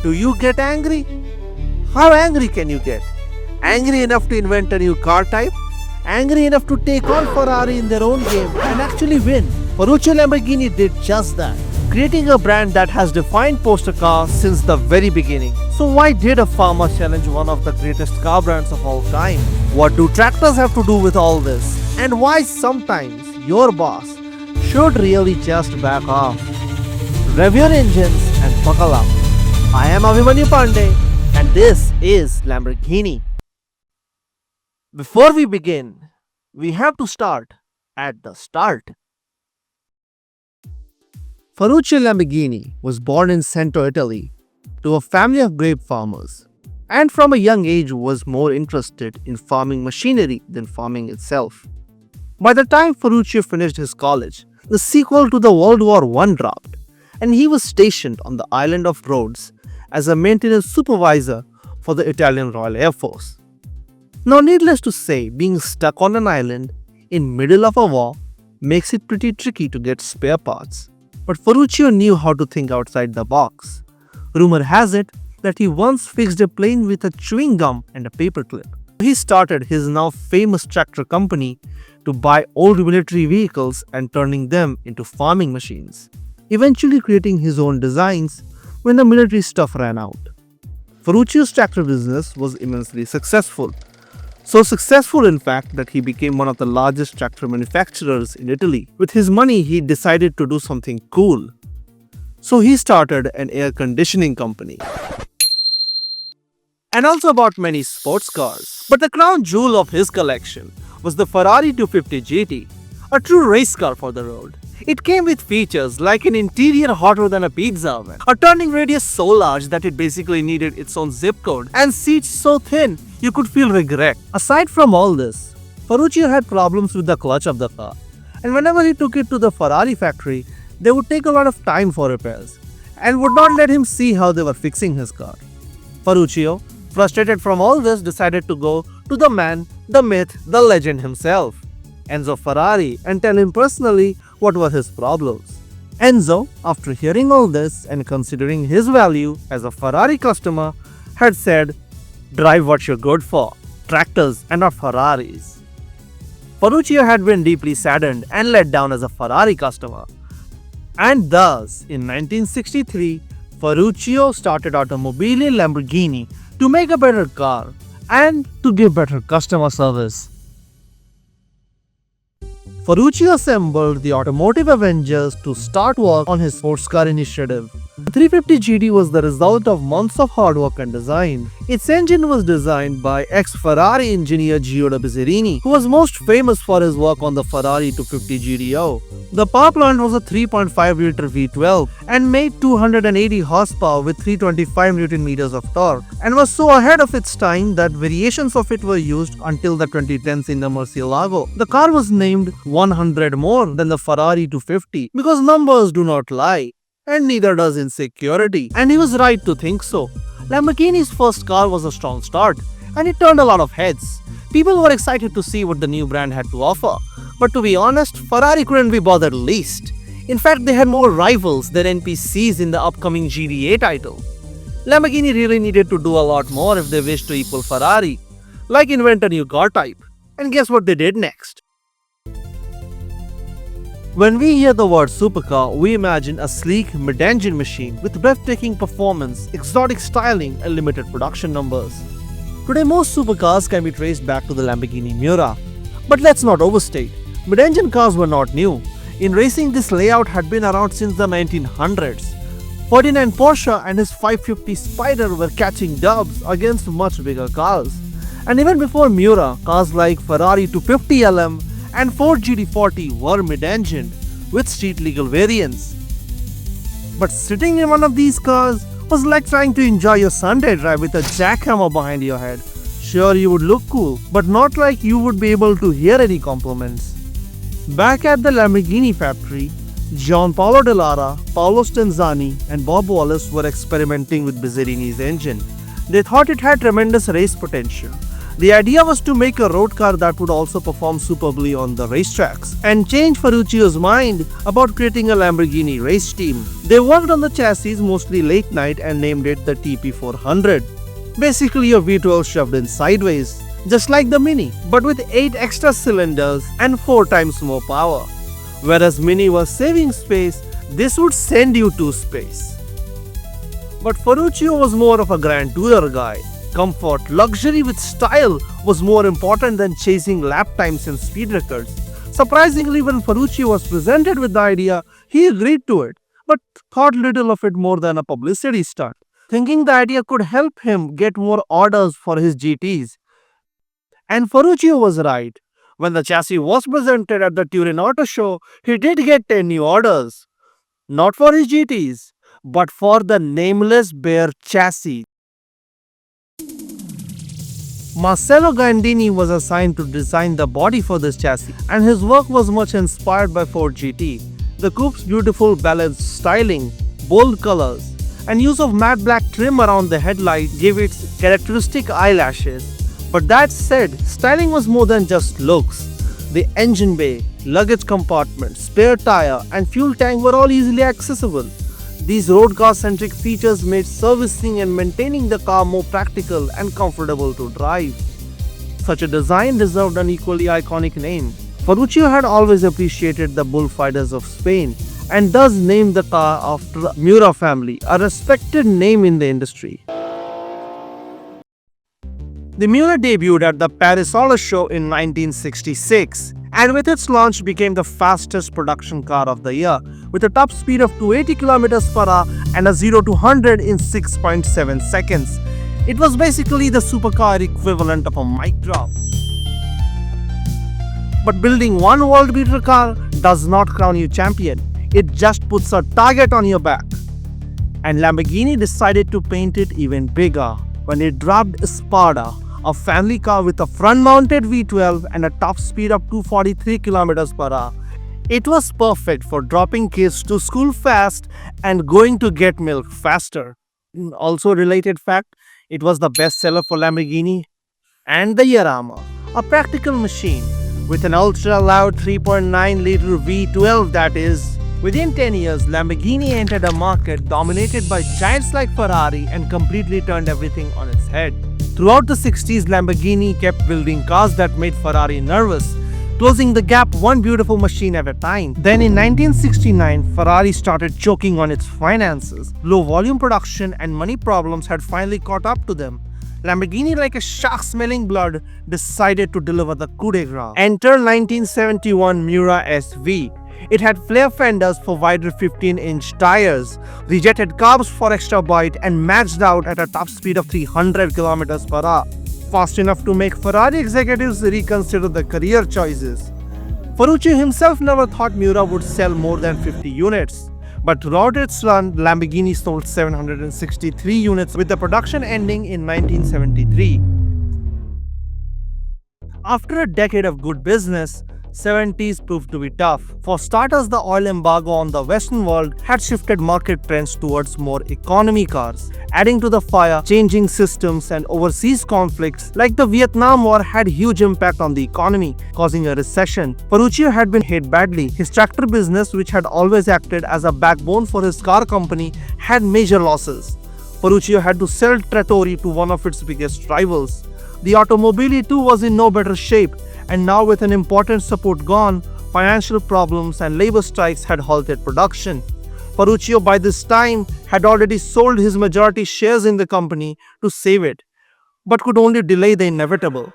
Do you get angry? How angry can you get? Angry enough to invent a new car type? Angry enough to take on Ferrari in their own game and actually win? Ferruccio Lamborghini did just that, creating a brand that has defined poster cars since the very beginning. So why did a farmer challenge one of the greatest car brands of all time? What do tractors have to do with all this? And why sometimes your boss should really just back off? Rev your engines and buckle up. I am Abhimanyu Pandey and this is Lamborghini. Before we begin, we have to start at the start. Ferruccio Lamborghini was born in Cento, Italy, to a family of grape farmers, and from a young age was more interested in farming machinery than farming itself. By the time Ferruccio finished his college, the sequel to the World War I dropped, and he was stationed on the island of Rhodes as a maintenance supervisor for the Italian Royal Air Force. Now, needless to say, being stuck on an island in middle of a war makes it pretty tricky to get spare parts. But Ferruccio knew how to think outside the box. Rumor has it that he once fixed a plane with a chewing gum and a paperclip. He started his now famous tractor company to buy old military vehicles and turning them into farming machines, eventually creating his own designs when the military stuff ran out. Ferruccio's tractor business was immensely successful. So successful, in fact, that he became one of the largest tractor manufacturers in Italy. With his money, he decided to do something cool. So he started an air conditioning company. And also bought many sports cars. But the crown jewel of his collection was the Ferrari 250 GT, a true race car for the road. It came with features like an interior hotter than a pizza oven, a turning radius so large that it basically needed its own zip code, and seats so thin you could feel regret. Aside from all this, Ferruccio had problems with the clutch of the car, and whenever he took it to the Ferrari factory, they would take a lot of time for repairs, and would not let him see how they were fixing his car. Ferruccio, frustrated from all this, decided to go to the man, the myth, the legend himself, Enzo Ferrari, and tell him personally what were his problems. Enzo, after hearing all this and considering his value as a Ferrari customer, had said, "Drive what you're good for, tractors and not Ferraris." Ferruccio had been deeply saddened and let down as a Ferrari customer. And thus, in 1963, Ferruccio started Automobile Lamborghini to make a better car and to give better customer service. Ferruccio assembled the Automotive Avengers to start work on his sports car initiative. The 350 GT was the result of months of hard work and design. Its engine was designed by ex-Ferrari engineer Gio de Bizzarini, who was most famous for his work on the Ferrari 250 GTO. The power plant was a 3.5-liter V12 and made 280 horsepower with 325 Nm of torque, and was so ahead of its time that variations of it were used until the 2010s in the Murcielago. The car was named 100 more than the Ferrari 250 because numbers do not lie, and neither does insecurity. And he was right to think so. Lamborghini's first car was a strong start, and it turned a lot of heads. People were excited to see what the new brand had to offer. But to be honest, Ferrari couldn't be bothered least. In fact, they had more rivals than NPCs in the upcoming GDA title. Lamborghini really needed to do a lot more if they wished to equal Ferrari, like invent a new car type. And guess what they did next? When we hear the word supercar, we imagine a sleek mid-engine machine with breathtaking performance, exotic styling, and limited production numbers. Today, most supercars can be traced back to the Lamborghini Miura. But let's not overstate. Mid-engine cars were not new. In racing, this layout had been around since the 1900s. Ferdinand Porsche and his 550 Spider were catching dubs against much bigger cars. And even before Miura, cars like Ferrari 250 LM and Ford GT40 were mid-engined with street-legal variants. But sitting in one of these cars was like trying to enjoy your Sunday drive with a jackhammer behind your head. Sure, you would look cool, but not like you would be able to hear any compliments. Back at the Lamborghini factory, Gianpaolo Dallara, Paolo Stenzani, and Bob Wallace were experimenting with Bizzarini's engine. They thought it had tremendous race potential. The idea was to make a road car that would also perform superbly on the racetracks and change Ferruccio's mind about creating a Lamborghini race team. They worked on the chassis mostly late night and named it the TP400. Basically a V12 shoved in sideways, just like the Mini, but with 8 extra cylinders and 4 times more power. Whereas Mini was saving space, this would send you to space. But Ferruccio was more of a grand tourer guy. Comfort, luxury with style was more important than chasing lap times and speed records. Surprisingly, when Ferruccio was presented with the idea, he agreed to it, but thought little of it more than a publicity stunt, thinking the idea could help him get more orders for his GTs. And Ferruccio was right. When the chassis was presented at the Turin Auto Show, he did get 10 new orders. Not for his GTs, but for the nameless bear chassis. Marcello Gandini was assigned to design the body for this chassis, and his work was much inspired by Ford GT. The coupe's beautiful balanced styling, bold colors, and use of matte black trim around the headlight gave it characteristic eyelashes. But that said, styling was more than just looks. The engine bay, luggage compartment, spare tire, and fuel tank were all easily accessible. These road car-centric features made servicing and maintaining the car more practical and comfortable to drive. Such a design deserved an equally iconic name. Ferruccio had always appreciated the bullfighters of Spain and thus named the car after the Miura family, a respected name in the industry. The Miura debuted at the Paris Auto Show in 1966 and with its launch became the fastest production car of the year with a top speed of 280 km per hour and a 0 to 100 in 6.7 seconds. It was basically the supercar equivalent of a mic drop. But building one world beater car does not crown you champion. It just puts a target on your back. And Lamborghini decided to paint it even bigger when it dropped Spada, a family car with a front-mounted V12 and a top speed of 243 km per hour. It was perfect for dropping kids to school fast and going to get milk faster. Also a related fact, it was the best seller for Lamborghini. And the Yarama, a practical machine with an ultra-loud 3.9-liter V12 that is. Within 10 years, Lamborghini entered a market dominated by giants like Ferrari and completely turned everything on its head. Throughout the 60s, Lamborghini kept building cars that made Ferrari nervous, closing the gap one beautiful machine at a time. Then in 1969, Ferrari started choking on its finances. Low volume production and money problems had finally caught up to them. Lamborghini, like a shark smelling blood, decided to deliver the coup de grace. Enter 1971 Miura SV. It had flare fenders for wider 15-inch tires, rejected carbs for extra bite, and maxed out at a top speed of 300 km per hour. Fast enough to make Ferrari executives reconsider their career choices. Ferruccio himself never thought Miura would sell more than 50 units. But throughout its run, Lamborghini sold 763 units, with the production ending in 1973. After a decade of good business, 70s proved to be tough. For starters, the oil embargo on the Western world had shifted market trends towards more economy cars. Adding to the fire, changing systems and overseas conflicts like the Vietnam War had huge impact on the economy, causing a recession. Ferruccio had been hit badly. His tractor business, which had always acted as a backbone for his car company, had major losses. Ferruccio had to sell Trattori to one of its biggest rivals. The Automobile too was in no better shape, and now with an important support gone, financial problems and labor strikes had halted production. Ferruccio by this time had already sold his majority shares in the company to save it, but could only delay the inevitable.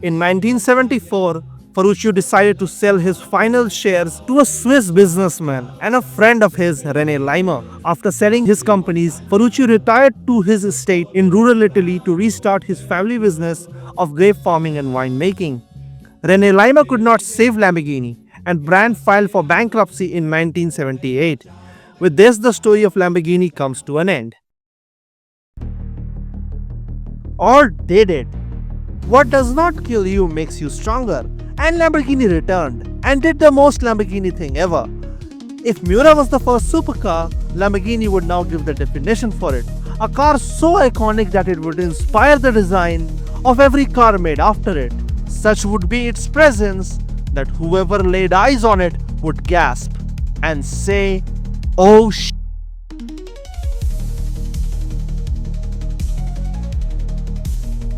In 1974, Ferruccio decided to sell his final shares to a Swiss businessman and a friend of his, René Leimer. After selling his companies, Ferruccio retired to his estate in rural Italy to restart his family business of grape farming and winemaking. René Leimer could not save Lamborghini, and brand filed for bankruptcy in 1978. With this, the story of Lamborghini comes to an end. Or did it? What does not kill you makes you stronger. And Lamborghini returned and did the most Lamborghini thing ever. If Miura was the first supercar, Lamborghini would now give the definition for it. A car so iconic that it would inspire the design of every car made after it. Such would be its presence that whoever laid eyes on it would gasp and say, "Oh